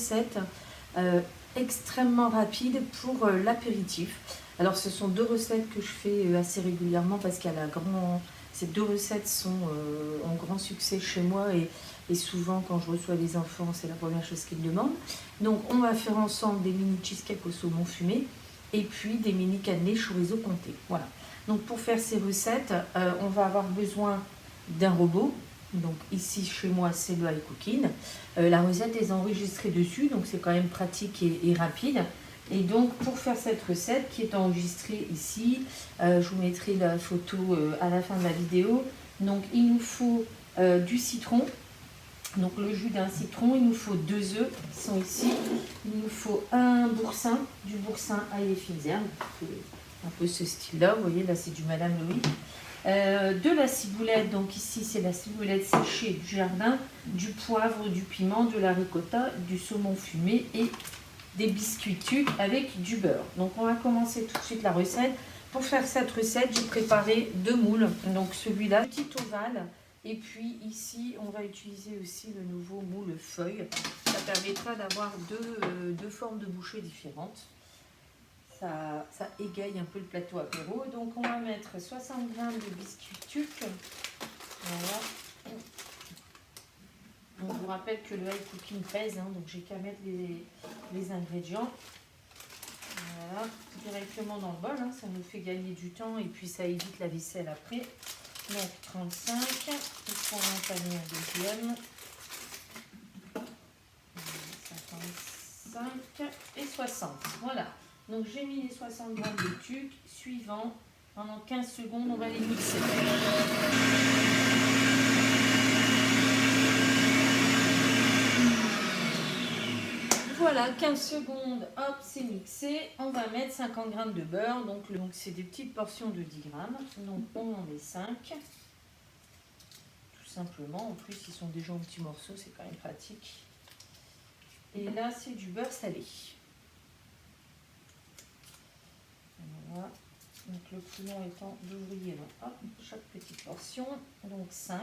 recettes extrêmement rapides pour l'apéritif. Alors ce sont 2 recettes que je fais assez régulièrement parce qu'il y a ces 2 recettes sont en grand succès chez moi et souvent quand je reçois les enfants c'est la première chose qu'ils me demandent. Donc on va faire ensemble des mini cheesecakes au saumon fumé et puis des mini cannelés chorizo comté. Voilà. Donc pour faire ces recettes, on va avoir besoin d'un robot. Donc ici chez moi c'est le iCooking. La recette est enregistrée dessus, donc c'est quand même pratique et rapide. Et donc pour faire cette recette qui est enregistrée ici, je vous mettrai la photo à la fin de la vidéo. Donc il nous faut du citron, donc le jus d'un citron, il nous faut 2 œufs qui sont ici, il nous faut un boursin, du boursin à les fines herbes, un peu ce style là, vous voyez là c'est du Madame Louis. De la ciboulette, donc ici c'est la ciboulette séchée du jardin, du poivre, du piment, de la ricotta, du saumon fumé et des biscuits tucs avec du beurre. Donc on va commencer tout de suite la recette. Pour faire cette recette, j'ai préparé 2 moules. Donc celui-là, petit ovale. Et puis ici, on va utiliser aussi le nouveau moule feuille. Ça permettra d'avoir deux formes de bouchées différentes. Ça égaye un peu le plateau apéro. Donc on va mettre 60 g de biscuits tucs. Voilà. On vous rappelle que le iCooking pèse, hein, donc j'ai qu'à mettre les ingrédients. Voilà, directement dans le bol, hein, ça nous fait gagner du temps et puis ça évite la vaisselle après. Donc 35, il faut en entamer un deuxième. 55 et 60. Voilà, donc j'ai mis les 60 g de tuc. Suivant, pendant 15 secondes, on va les mixer. Voilà, 15 secondes, hop, c'est mixé. On va mettre 50 g de beurre. Donc c'est des petites portions de 10 g. Donc on en met 5. Tout simplement. En plus, ils sont déjà en petits morceaux, c'est quand même pratique. Et là, c'est du beurre salé. Voilà. Donc le plus long étant d'ouvrier. Hop, chaque petite portion. Donc 5.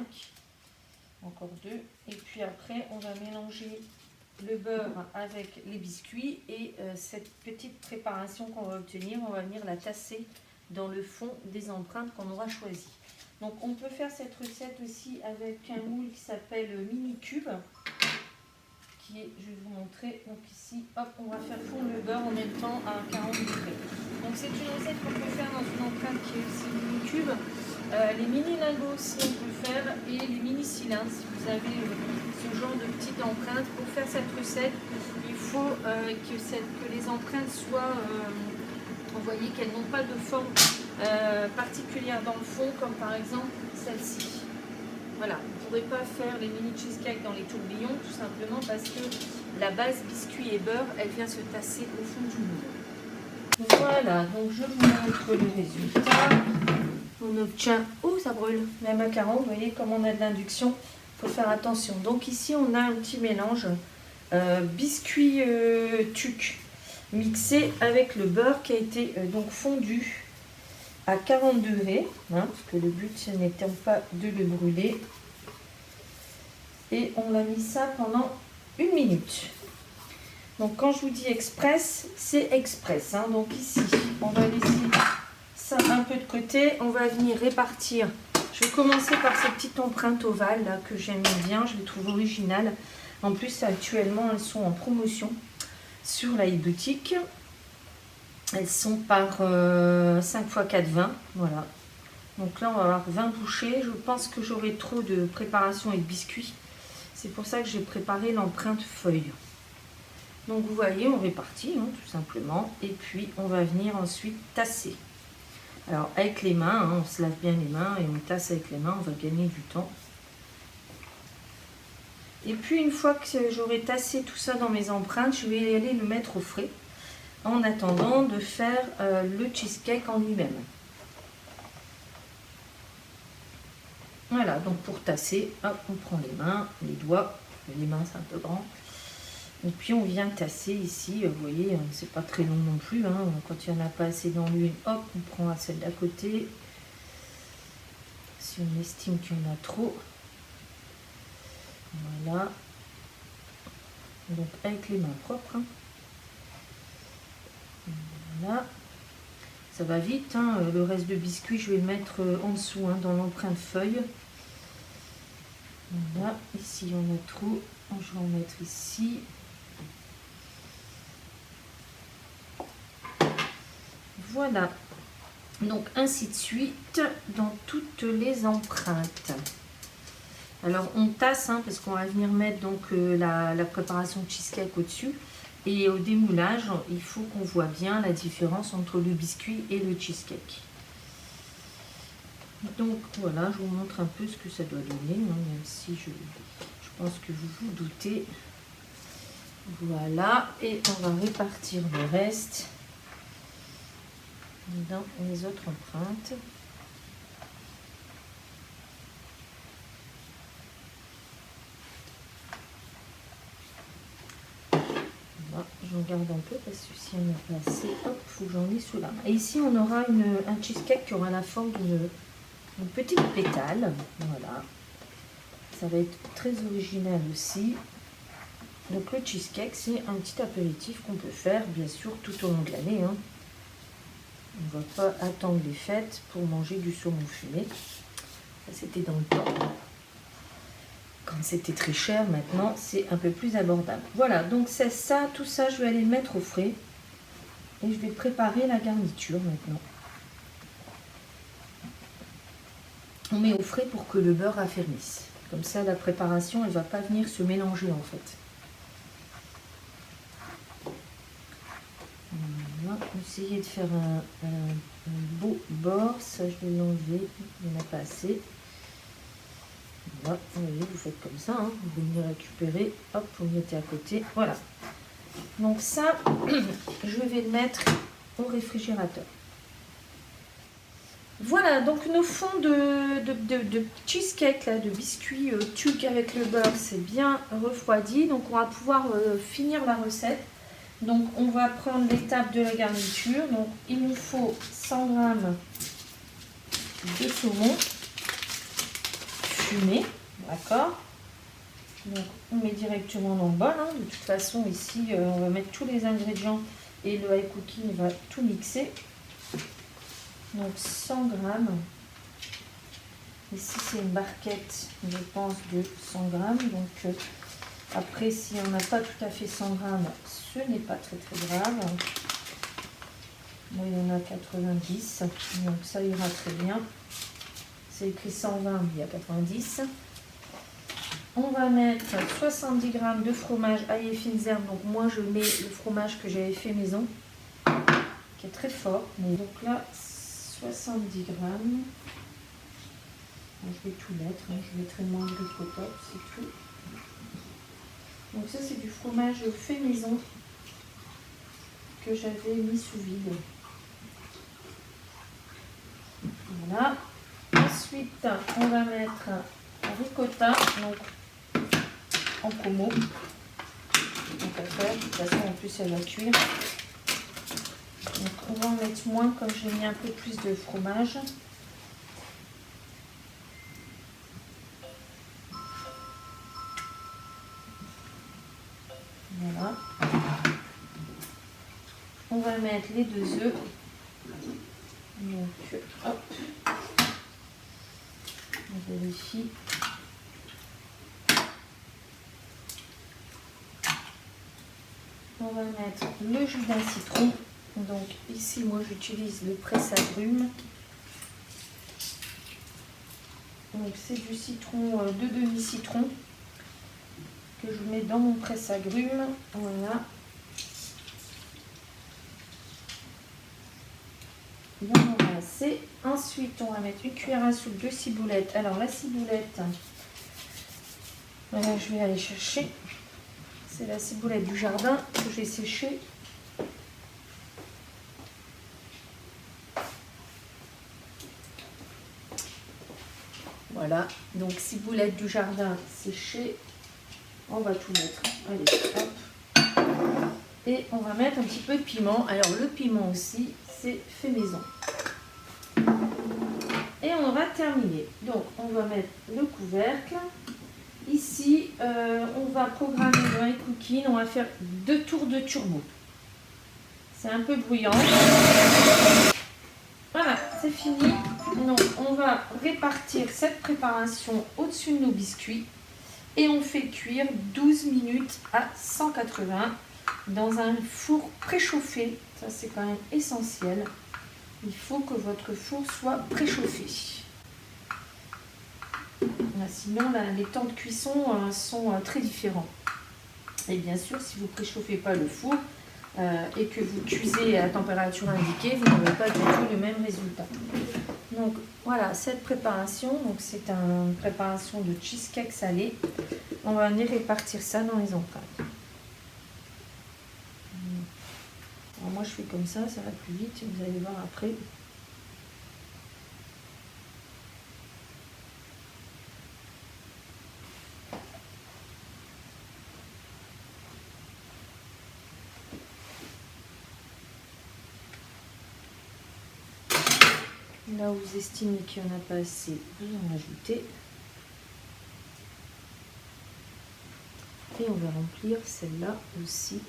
Encore 2. Et puis après, on va mélanger le beurre avec les biscuits et cette petite préparation qu'on va obtenir, on va venir la tasser dans le fond des empreintes qu'on aura choisies. Donc on peut faire cette recette aussi avec un moule qui s'appelle mini cube, qui est, je vais vous montrer, donc ici, hop, on va faire fondre le beurre en même temps à 40 degrés. Donc c'est une recette qu'on peut faire dans une empreinte qui est aussi mini cube. Les mini lingots aussi on peut faire et les mini cylindres si vous avez ce genre de petite empreinte. Pour faire cette recette, il faut que les empreintes soient, vous voyez qu'elles n'ont pas de forme particulière dans le fond, comme par exemple celle-ci. Voilà, vous ne pourrez pas faire les mini cheesecakes dans les tourbillons, tout simplement parce que la base biscuit et beurre, elle vient se tasser au fond du moule. Voilà, donc je vous montre le résultat. On obtient, oh ça brûle, même à 40, vous voyez comme on a de l'induction, il faut faire attention. Donc ici on a un petit mélange biscuit tuc mixé avec le beurre qui a été donc fondu à 40 degrés, hein, parce que le but ce n'étant pas de le brûler. Et on a mis ça pendant 1 minute. Donc quand je vous dis express, c'est express. Hein. Donc ici, on va laisser ça un peu de côté. On va venir répartir. Je vais commencer par ces petites empreintes ovales là, que j'aime bien. Je les trouve originales. En plus, actuellement, elles sont en promotion sur la e-boutique. Elles sont par 5 x 4, 20. Voilà. Donc là, on va avoir 20 bouchées. Je pense que j'aurai trop de préparation et de biscuits. C'est pour ça que j'ai préparé l'empreinte feuille. Donc vous voyez, on répartit hein, tout simplement. Et puis, on va venir ensuite tasser. Alors, avec les mains, hein, on se lave bien les mains et on tasse avec les mains. On va gagner du temps. Et puis, une fois que j'aurai tassé tout ça dans mes empreintes, je vais aller le mettre au frais. En attendant de faire le cheesecake en lui-même. Voilà, donc pour tasser, hop, on prend les mains, les doigts, les mains c'est un peu grand. Et puis on vient tasser ici, vous voyez, c'est pas très long non plus. Hein, quand il n'y en a pas assez dans l'huile, hop, on prend à celle d'à côté. Si on estime qu'il y en a trop. Voilà. donc avec les mains propres. Hein. Voilà. Ça va vite, hein. Le reste de biscuit, je vais le mettre en dessous, hein, dans l'empreinte feuille. Voilà, ici on a trop, je vais en mettre ici. Voilà, donc ainsi de suite dans toutes les empreintes. Alors on tasse, hein, parce qu'on va venir mettre donc la préparation de cheesecake au-dessus. Et au démoulage, il faut qu'on voit bien la différence entre le biscuit et le cheesecake. Donc voilà, je vous montre un peu ce que ça doit donner, hein, même si je pense que vous vous doutez. Voilà, et on va répartir le reste dans les autres empreintes. J'en garde un peu parce que si on n'a pas assez, hop, il faut que j'en ai sous la main. Et ici, on aura un cheesecake qui aura la forme d'une petite pétale. Voilà. Ça va être très original aussi. Donc le cheesecake, c'est un petit apéritif qu'on peut faire, bien sûr, tout au long de l'année. Hein. On ne va pas attendre les fêtes pour manger du saumon fumé. Ça, c'était dans le temps. Quand c'était très cher, maintenant, c'est un peu plus abordable. Voilà, donc c'est ça, tout ça, je vais aller le mettre au frais. Et je vais préparer la garniture maintenant. On met au frais pour que le beurre affermisse. Comme ça, la préparation, elle ne va pas venir se mélanger en fait. Voilà, essayez de faire un beau bord. Ça, je vais l'enlever. Il n'y en a pas assez. Voilà, vous faites comme ça, hein. Vous venez récupérer, hop, vous mettez à côté, voilà. Donc ça, je vais le mettre au réfrigérateur. Voilà, donc nos fonds de cheesecake, là, de biscuits tuc avec le beurre, c'est bien refroidi. Donc on va pouvoir finir la recette. Donc on va prendre l'étape de la garniture. Donc il nous faut 100 g de saumon fumé, d'accord. Donc on met directement dans le bol, hein. De toute façon ici on va mettre tous les ingrédients et le high cooking va tout mixer. Donc 100 g. Ici c'est une barquette, je pense, de 100 g. Donc après, si on n'a pas tout à fait 100 g, ce n'est pas très grave. Moi il y en a 90, donc ça ira très bien. C'est écrit 120, il y a 90. On va mettre 70 g de fromage ail et fines herbes. Donc moi je mets le fromage que j'avais fait maison, qui est très fort. Donc là, 70 g. Je vais tout mettre, hein. Je mettrai moins de ricotta, c'est tout. Donc ça c'est du fromage fait maison que j'avais mis sous vide. Voilà. Ensuite, on va mettre un ricotta, donc en promo. Donc à faire, de toute façon en plus elle va cuire. Donc on va en mettre moins comme j'ai mis un peu plus de fromage. Voilà. On va mettre les 2 œufs. Donc hop. On vérifie. On va mettre le jus d'un citron. Donc ici, moi j'utilise le presse-agrumes. Donc c'est du citron, de demi-citron que je mets dans mon presse-agrumes. Voilà. Bien embrassé. Ensuite, on va mettre une cuillère à soupe de ciboulette. Alors la ciboulette, voilà, je vais aller chercher. C'est la ciboulette du jardin que j'ai séchée. Voilà, donc ciboulette du jardin séchée. On va tout mettre. Allez, hop. Et on va mettre un petit peu de piment. Alors le piment aussi, c'est fait maison. Et on va terminer. Donc on va mettre le couvercle. Ici, ici, on va programmer le high cooking. On va faire 2 tours de turbo. C'est un peu bruyant. Voilà, c'est fini. Donc, on va répartir cette préparation au-dessus de nos biscuits. Et on fait cuire 12 minutes à 180 dans un four préchauffé. Ça, c'est quand même essentiel. Il faut que votre four soit préchauffé. Sinon, les temps de cuisson sont très différents. Et bien sûr, si vous ne préchauffez pas le four et que vous cuisez à la température indiquée, vous n'aurez pas du tout le même résultat. Donc voilà, cette préparation, c'est une préparation de cheesecake salé. On va venir répartir ça dans les entrailles. Alors moi je fais comme ça va plus vite, vous allez voir après. Là où vous estimez qu'il n'y en a pas assez, vous en rajoutez. Et on va remplir celle-là aussi.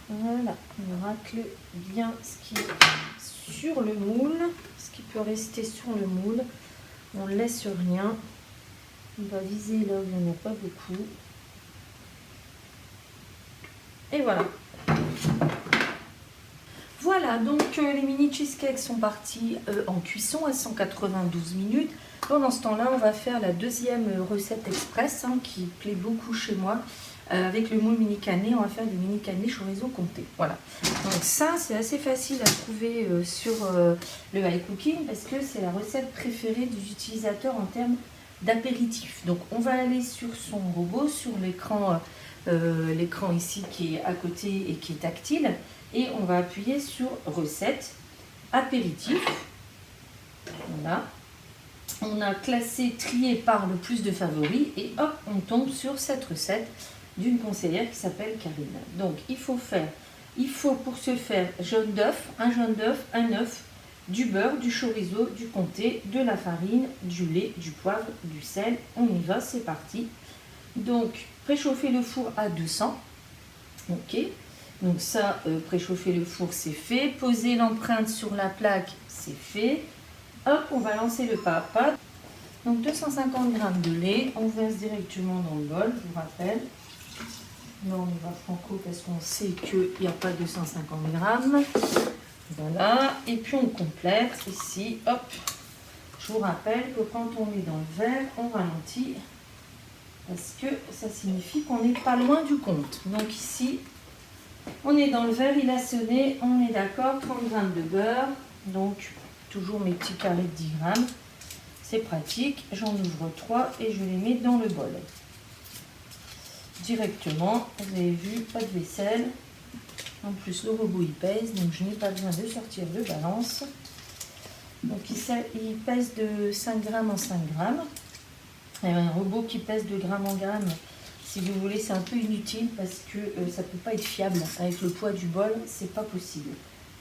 Voilà, on racle bien ce qui est sur le moule, ce qui peut rester sur le moule. On ne laisse rien. On va viser là où il n'y en a pas beaucoup. Et voilà. Voilà, donc les mini cheesecakes sont partis en cuisson à 192 minutes. Pendant ce temps-là, on va faire la deuxième recette express qui plaît beaucoup chez moi. Avec le moule mini canné, on va faire des mini cannés chorizo comté. Voilà. Donc ça, c'est assez facile à trouver sur le high cooking parce que c'est la recette préférée des utilisateurs en termes d'apéritif. Donc on va aller sur son robot, sur l'écran ici qui est à côté et qui est tactile. Et on va appuyer sur recette, apéritif. Voilà. On a classé, trié par le plus de favoris et hop, on tombe sur cette recette d'une conseillère qui s'appelle Karine. Donc il faut pour ce faire un jaune d'œuf, un œuf, du beurre, du chorizo, du comté, de la farine, du lait, du poivre, du sel. On y va, c'est parti. Donc préchauffer le four à 200. Ok. Donc ça, préchauffer le four, c'est fait. Poser l'empreinte sur la plaque, c'est fait. Hop, on va lancer le pas à pas. Donc 250 g de lait, on verse directement dans le bol, je vous rappelle. Là, on y va franco parce qu'on sait qu'il n'y a pas 250 g. Voilà, et puis on complète ici, hop. Je vous rappelle que quand on est dans le verre, on ralentit parce que ça signifie qu'on n'est pas loin du compte. Donc ici, on est dans le verre, il a sonné, on est d'accord, 30 g de beurre, donc toujours mes petits carrés de 10 g. C'est pratique, j'en ouvre 3 et je les mets dans le bol. Directement, vous avez vu, pas de vaisselle. En plus, le robot il pèse, donc je n'ai pas besoin de sortir de balance. Donc il pèse de 5 g en 5 g. Et un robot qui pèse de gramme en gramme, si vous voulez, c'est un peu inutile parce que ça ne peut pas être fiable. Avec le poids du bol, c'est pas possible.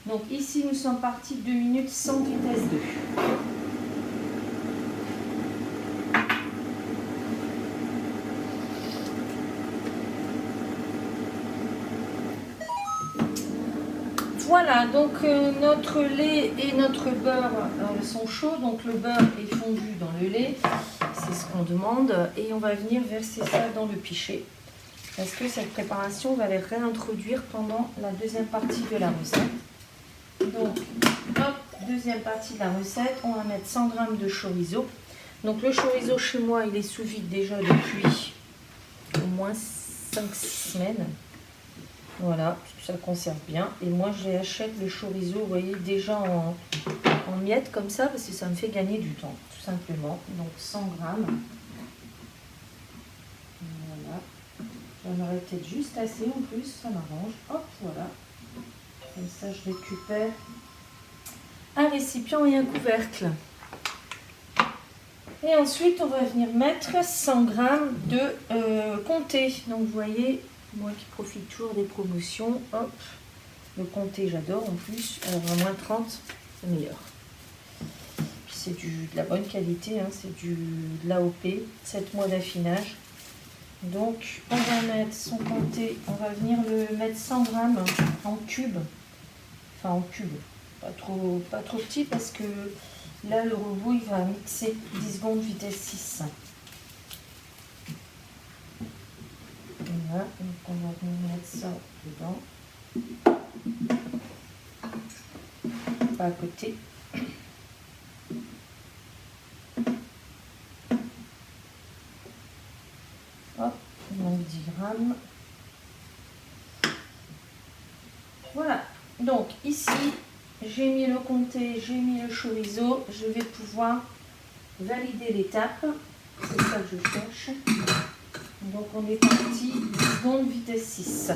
Donc ici, nous sommes partis 2 minutes sans vitesse 2. Voilà, donc notre lait et notre beurre sont chauds, donc le beurre est fondu dans le lait, c'est ce qu'on demande, et on va venir verser ça dans le pichet, parce que cette préparation, on va les réintroduire pendant la deuxième partie de la recette. Donc, hop, deuxième partie de la recette, on va mettre 100 g de chorizo. Donc le chorizo chez moi, il est sous vide déjà depuis au moins 5-6 semaines. Voilà, ça conserve bien. Et moi, j'achète le chorizo, vous voyez, déjà en miettes comme ça, parce que ça me fait gagner du temps, tout simplement. Donc 100 grammes. Voilà. J'en aurais peut-être juste assez en plus, ça m'arrange. Hop, voilà. Comme ça, je récupère un récipient et un couvercle. Et ensuite, on va venir mettre 100 grammes de comté. Donc, vous voyez, moi qui profite toujours des promotions, hop, le comté, j'adore en plus. Alors, à moins 30, c'est meilleur. Puis c'est de la bonne qualité, hein, c'est de l'AOP, 7 mois d'affinage. Donc, on va mettre son comté, on va venir le mettre 100 grammes en cubes. Enfin, en cubes. Pas trop petit parce que là, le robot, il va mixer 10 secondes vitesse 6. Voilà, donc on va venir mettre ça dedans. Pas à côté. Hop, donc 10 grammes. Voilà, donc ici, j'ai mis le comté, j'ai mis le chorizo. Je vais pouvoir valider l'étape. C'est ça que je cherche. Donc on est parti, 10 secondes, vitesse 6.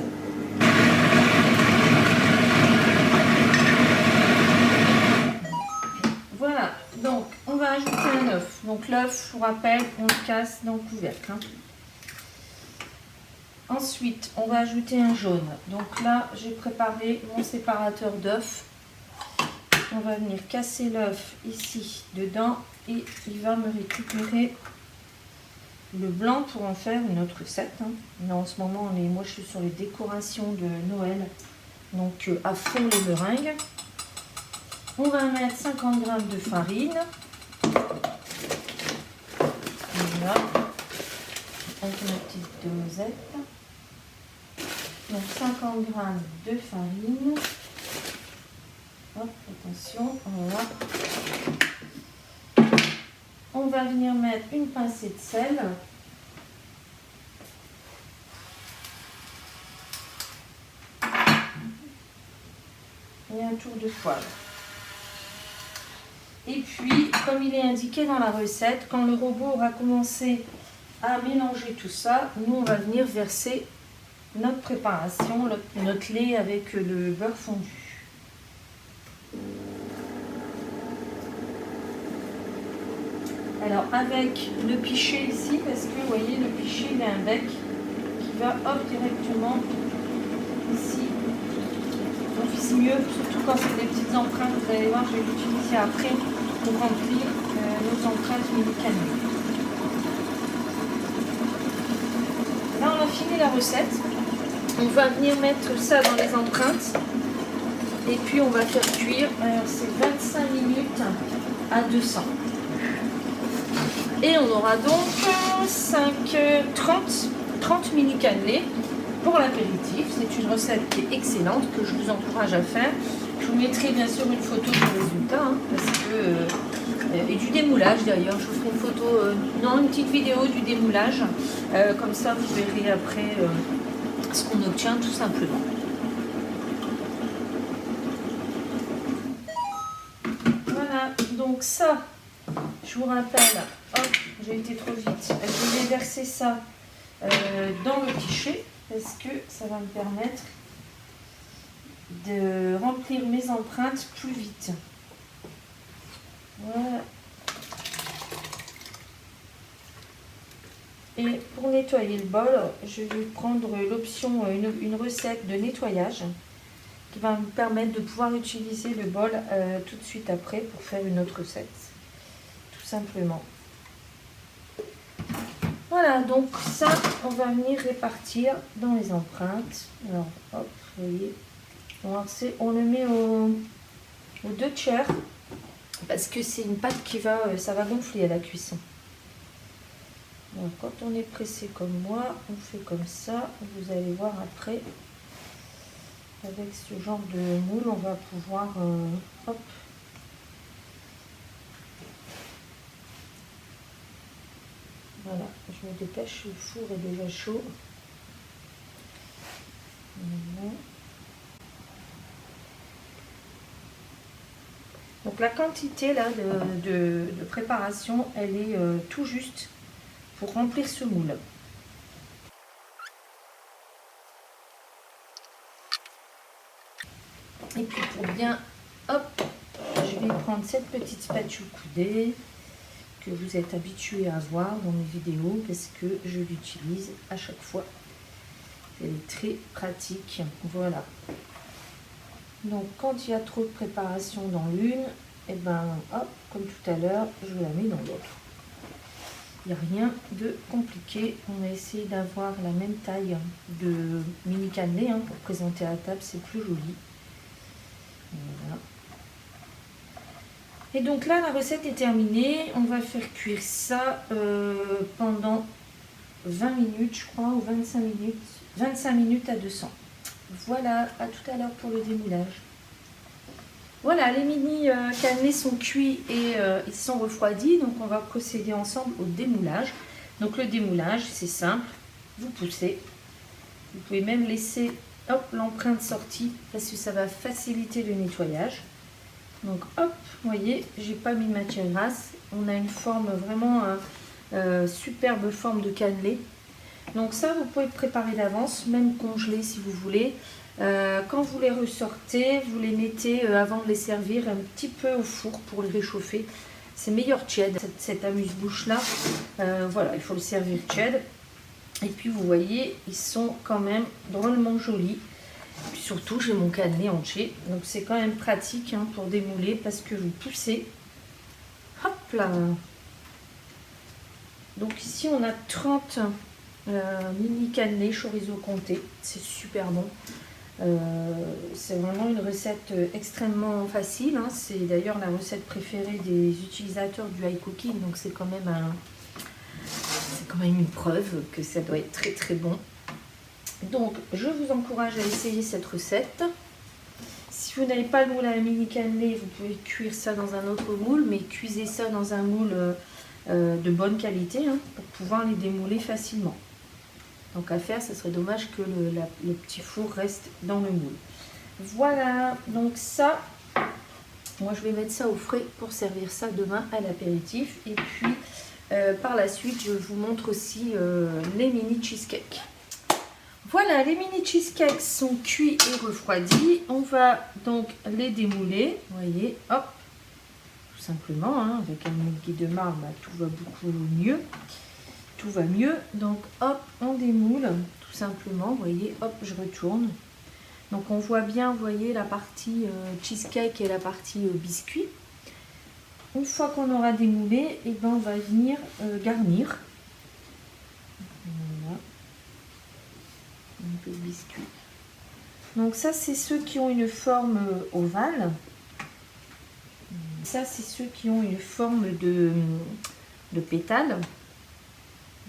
Voilà, donc on va ajouter un œuf. Donc l'œuf, je vous rappelle, on le casse dans le couvercle. Hein. Ensuite, on va ajouter un jaune. Donc là, j'ai préparé mon séparateur d'œufs. On va venir casser l'œuf ici, dedans, et il va me récupérer le blanc pour en faire une autre recette. Hein. Mais en ce moment, moi je suis sur les décorations de Noël, donc à fond les meringues. On va mettre 50 g de farine. Voilà, avec une petite dosette. Donc 50 g de farine. Hop, attention, voilà. On va venir mettre une pincée de sel. Et un tour de poivre. Et puis, comme il est indiqué dans la recette, quand le robot aura commencé à mélanger tout ça, nous on va venir verser notre préparation, notre lait avec le beurre fondu. Alors avec le pichet ici, parce que vous voyez le pichet il a un bec qui va hop directement ici. Donc c'est mieux, surtout quand c'est des petites empreintes, vous allez voir, je vais l'utiliser après pour remplir nos empreintes médicaments. Là on a fini la recette. On va venir mettre ça dans les empreintes. Et puis on va faire cuire, c'est 25 minutes à 200. Et on aura donc 30 mini cannelés pour l'apéritif. C'est une recette qui est excellente, que je vous encourage à faire. Je vous mettrai bien sûr une photo du résultat, hein, parce que, et du démoulage d'ailleurs. Je vous ferai une photo, une petite vidéo du démoulage. Comme ça vous verrez après ce qu'on obtient tout simplement. Voilà, donc ça, je vous rappelle, hop, j'ai été trop vite, je vais verser ça dans le pichet parce que ça va me permettre de remplir mes empreintes plus vite. Voilà. Et pour nettoyer le bol, je vais prendre l'option, une recette de nettoyage qui va me permettre de pouvoir utiliser le bol tout de suite après pour faire une autre recette. Tout simplement. Voilà, donc ça, on va venir répartir dans les empreintes. Alors, hop, vous voyez. On le met aux 2 tiers parce que c'est une pâte qui ça va gonfler à la cuisson. Donc, quand on est pressé comme moi, on fait comme ça. Vous allez voir après, avec ce genre de moule, on va pouvoir, hop. Voilà, je me dépêche, le four est déjà chaud. Voilà. Donc la quantité là de préparation, elle est tout juste pour remplir ce moule. Et puis pour bien, hop, je vais prendre cette petite spatule coudée que vous êtes habitués à voir dans mes vidéos parce que je l'utilise à chaque fois. Elle est très pratique. Voilà. Donc quand il y a trop de préparation dans l'une, et ben hop, comme tout à l'heure, je la mets dans l'autre. Il n'y a rien de compliqué. On va essayer d'avoir la même taille de mini cannelé pour présenter à la table, c'est plus joli. Voilà. Et donc là, la recette est terminée. On va faire cuire ça pendant 20 minutes, je crois, ou 25 minutes. 25 minutes à 200. Voilà, à tout à l'heure pour le démoulage. Voilà, les mini cannelés sont cuits et ils sont refroidis. Donc on va procéder ensemble au démoulage. Donc le démoulage, c'est simple. Vous poussez. Vous pouvez même laisser l'empreinte sortie parce que ça va faciliter le nettoyage. Donc hop, vous voyez, j'ai pas mis de matière grasse. On a une forme vraiment superbe forme de cannelé. Donc ça, vous pouvez préparer d'avance, même congeler si vous voulez. Quand vous les ressortez, vous les mettez avant de les servir un petit peu au four pour les réchauffer. C'est meilleur tiède, cette amuse-bouche là. Voilà, il faut le servir tiède. Et puis vous voyez, ils sont quand même drôlement jolis. Puis surtout, j'ai mon cannelé entier. Donc c'est quand même pratique pour démouler parce que vous poussez. Hop là. Donc ici, on a 30 mini cannelés chorizo comté. C'est super bon. C'est vraiment une recette extrêmement facile. C'est d'ailleurs la recette préférée des utilisateurs du high cooking. Donc c'est quand même une preuve que ça doit être très très bon. Donc je vous encourage à essayer cette recette. Si vous n'avez pas le moule à mini cannelé, vous pouvez cuire ça dans un autre moule, mais cuisez ça dans un moule de bonne qualité pour pouvoir les démouler facilement. Donc à faire, ce serait dommage que le petit four reste dans le moule. Voilà, donc ça, moi je vais mettre ça au frais pour servir ça demain à l'apéritif. Et puis par la suite, je vous montre aussi les mini cheesecakes. Voilà, les mini cheesecakes sont cuits et refroidis. On va donc les démouler. Vous voyez, hop, tout simplement, avec un moule qui démarre, tout va beaucoup mieux. Tout va mieux. Donc, hop, on démoule, tout simplement. Vous voyez, hop, je retourne. Donc, on voit bien, vous voyez, la partie cheesecake et la partie biscuit. Une fois qu'on aura démoulé, et ben, on va venir garnir. Voilà. Un peu de biscuit. Donc ça, c'est ceux qui ont une forme ovale. Ça, c'est ceux qui ont une forme de pétale.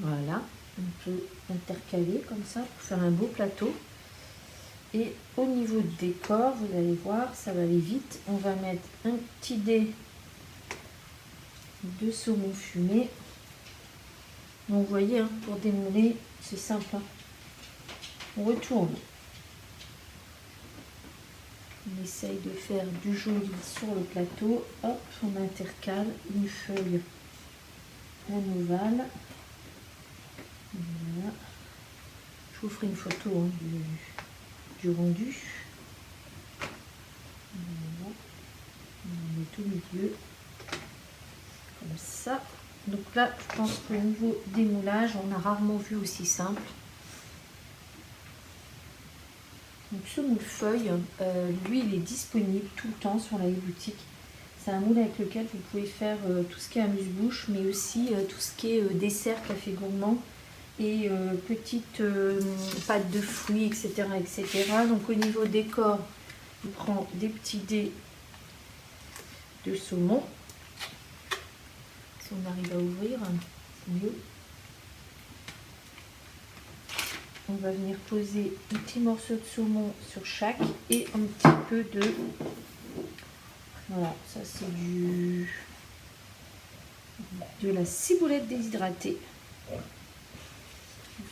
Voilà, on peut intercaler comme ça pour faire un beau plateau. Et au niveau du décor, vous allez voir, ça va aller vite. On va mettre un petit dé de saumon fumé. Donc vous voyez, pour démouler, c'est simple. On retourne. On essaye de faire du joli sur le plateau. Hop, on intercale une feuille en ovale. Voilà. Je vous ferai une photo du rendu. Voilà. On met au milieu. Comme ça. Donc là, je pense qu'au niveau démoulage, on a rarement vu aussi simple. Donc ce moule-feuille, lui, il est disponible tout le temps sur la boutique. C'est un moule avec lequel vous pouvez faire tout ce qui est amuse-bouche, mais aussi tout ce qui est dessert, café gourmand et petites pâtes de fruits, etc., etc. Donc au niveau décor, je prends des petits dés de saumon. Si on arrive à ouvrir, c'est mieux. On va venir poser un petit morceau de saumon sur chaque et un petit peu de... Voilà, ça c'est de la ciboulette déshydratée.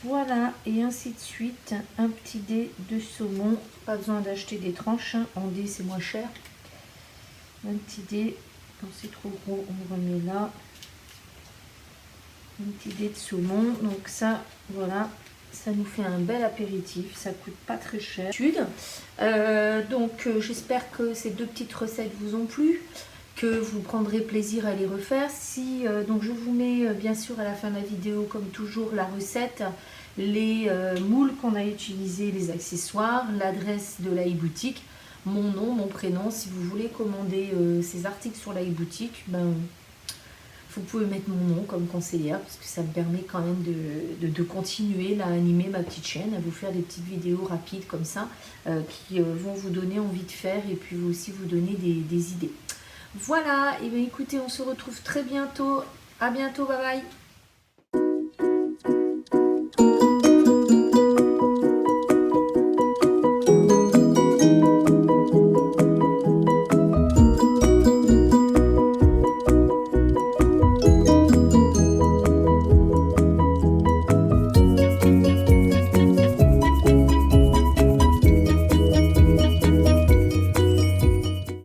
Voilà, et ainsi de suite. Un petit dé de saumon. Pas besoin d'acheter des tranches. En dé, c'est moins cher. Un petit dé. Quand c'est trop gros, on remet là. Un petit dé de saumon. Donc ça, voilà. Ça nous fait un bel apéritif. Ça coûte pas très cher. J'espère que ces deux petites recettes vous ont plu, que vous prendrez plaisir à les refaire. Donc je vous mets bien sûr à la fin de la vidéo, comme toujours, la recette, les moules qu'on a utilisés, les accessoires, l'adresse de la e-boutique, mon nom, mon prénom. Si vous voulez commander ces articles sur la e-boutique, vous pouvez mettre mon nom comme conseillère, parce que ça me permet quand même de continuer là, à animer ma petite chaîne, à vous faire des petites vidéos rapides comme ça, qui vont vous donner envie de faire, et puis aussi vous donner des idées. Voilà, et bien écoutez, on se retrouve très bientôt. À bientôt, bye bye.